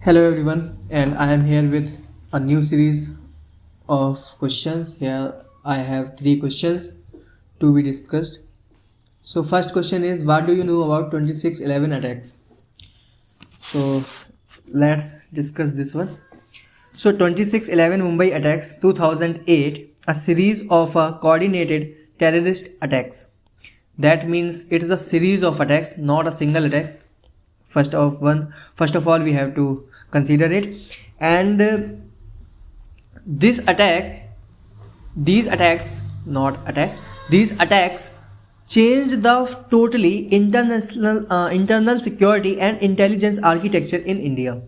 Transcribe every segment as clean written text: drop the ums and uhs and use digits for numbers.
Hello everyone, and I am here with a new series of questions. Here I have three questions to be discussed. So first question is, what do you know about 2611 attacks? So let's discuss this one. So 2611 Mumbai attacks 2008, a series of coordinated terrorist attacks. That means it is a series of attacks, not a single attack. First of all, we have to consider it. And this attack, these attacks, not attack, these attacks changed the totally internal security and intelligence architecture in India.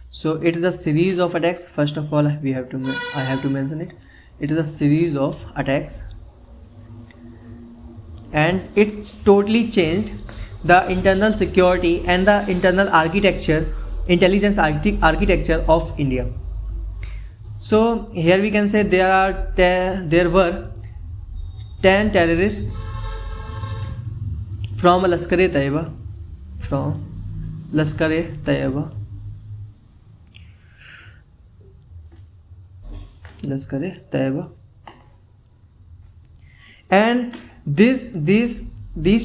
So it is a series of attacks. First of all, I have to mention it. It is a series of attacks, and it's totally changed the internal security and the internal intelligence architecture of India. So here we can say there were 10 terrorists from Lashkar-e-Taiba, and these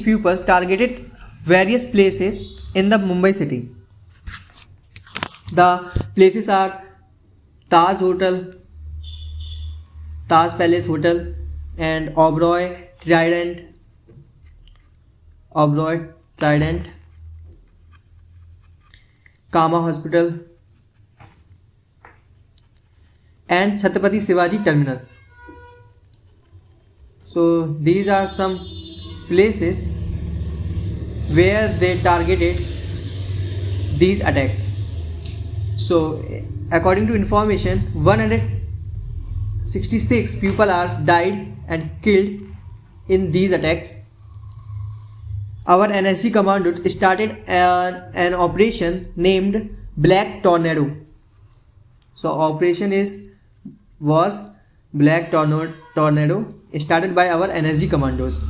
pupils targeted various places in the Mumbai city. The places are Taj Hotel, Taj Palace Hotel, and Oberoi Trident, Kama Hospital, and Chhatrapati Shivaji Terminus. So these are some places where they targeted these attacks. So according to information, 166 people are died and killed in these attacks. Our NSG commando started an operation named Black Tornado. So operation was Black Tornado, started by our NSG commandos.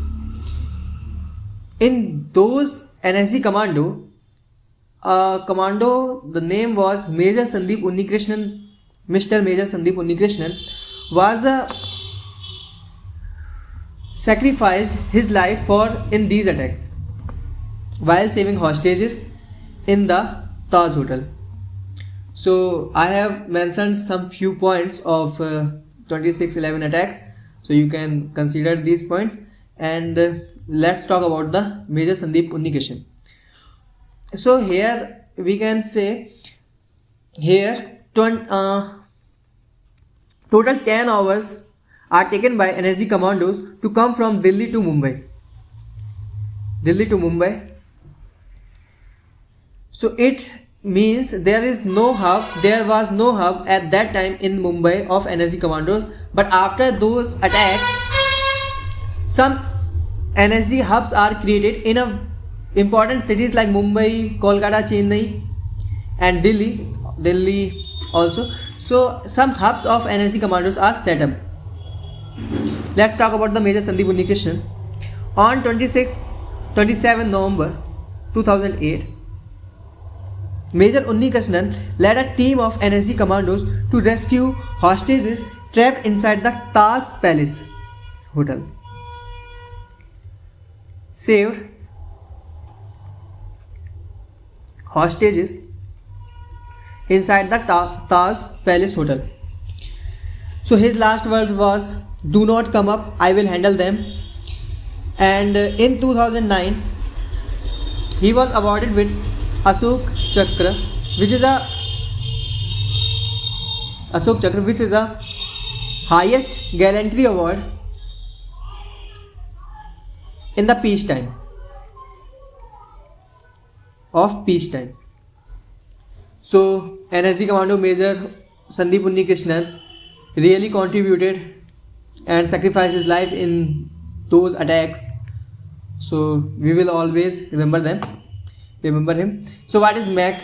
In those NSG commando, the name was Major Sandeep Unnikrishnan. Mr. Major Sandeep Unnikrishnan was sacrificed his life in these attacks while saving hostages in the Taj Hotel. So I have mentioned some few points of 2611 attacks, so you can consider these points, and let's talk about the Major Sandeep Unnikrishnan. So here we can say total 10 hours are taken by NSG commandos to come from Delhi to Mumbai. So it means there was no hub at that time in Mumbai of NSG commandos, but after those attacks some NSG hubs are created in important cities like Mumbai, Kolkata, Chennai, and Delhi also. So some hubs of NSG commandos are set up. Let's talk about the Major Sandeep Unnikrishnan. On 27 November 2008, Major Unnikrishnan led a team of NSG commandos to rescue hostages trapped inside the Taj Palace Hotel. Saved hostages inside the Taj Palace Hotel. So his last word was, "Do not come up, I will handle them." And in 2009, he was awarded with Ashok Chakra, which is a highest gallantry award in the peacetime. So NSG Commando Major Sandeep Unnikrishnan really contributed and sacrificed his life in those attacks. So we will always remember him. So what is MAC?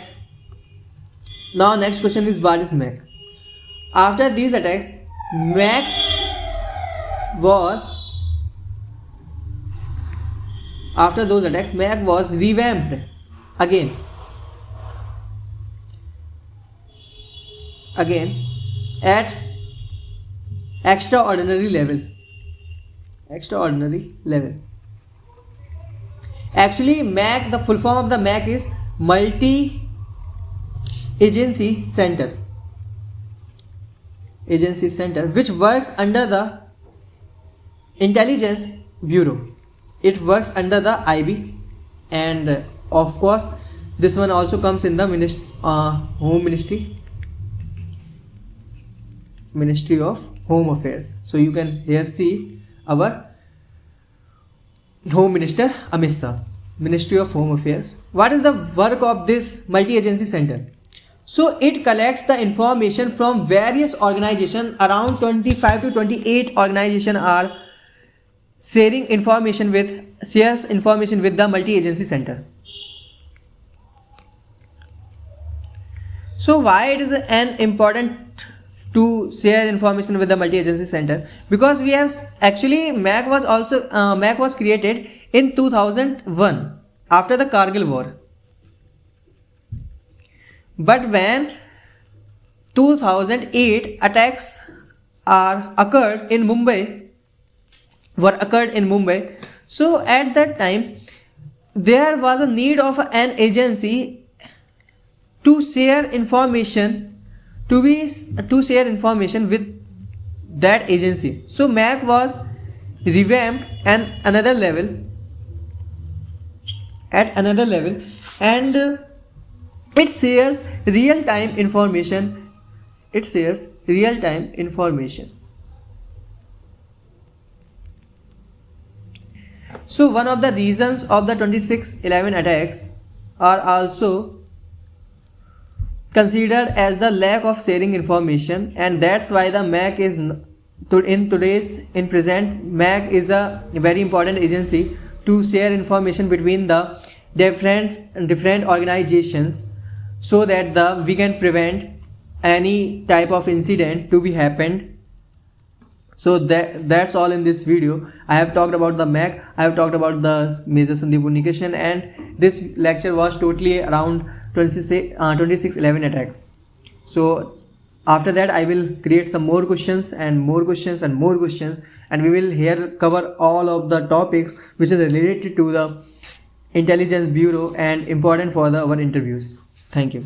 Now next question is, what is MAC? After these attacks, MAC was revamped again. again at extraordinary level. Actually, MAC, the full form of the MAC is multi agency center, which works under the Intelligence Bureau. It works under the IB, and of course this one also comes in the Home Ministry of Home Affairs. So you can here see our Home Minister Amit Shah, Ministry of Home Affairs. What is the work of this multi-agency center? So it collects the information from various organizations. Around 25 to 28 organizations are sharing information with the multi-agency center. So why it is an important to share information with the multi-agency center? Because we have actually MAC was created in 2001 after the Kargil war. But when 2008 attacks occurred in Mumbai, so at that time there was a need of an agency to share information with that agency. So MAC was revamped at another level, and it shares real-time information. So one of the reasons of the 26/11 attacks are also considered as the lack of sharing information, and that's why the MAC is in present MAC is a very important agency to share information between the different organizations, so that we can prevent any type of incident to be happened. So that's all in this video. I have talked about the MAC, I have talked about the Major Sandipur Nikeshan, and this lecture was totally around 26/11 attacks. So after that I will create some more questions, and we will here cover all of the topics which are related to the Intelligence Bureau and important for our interviews. Thank you.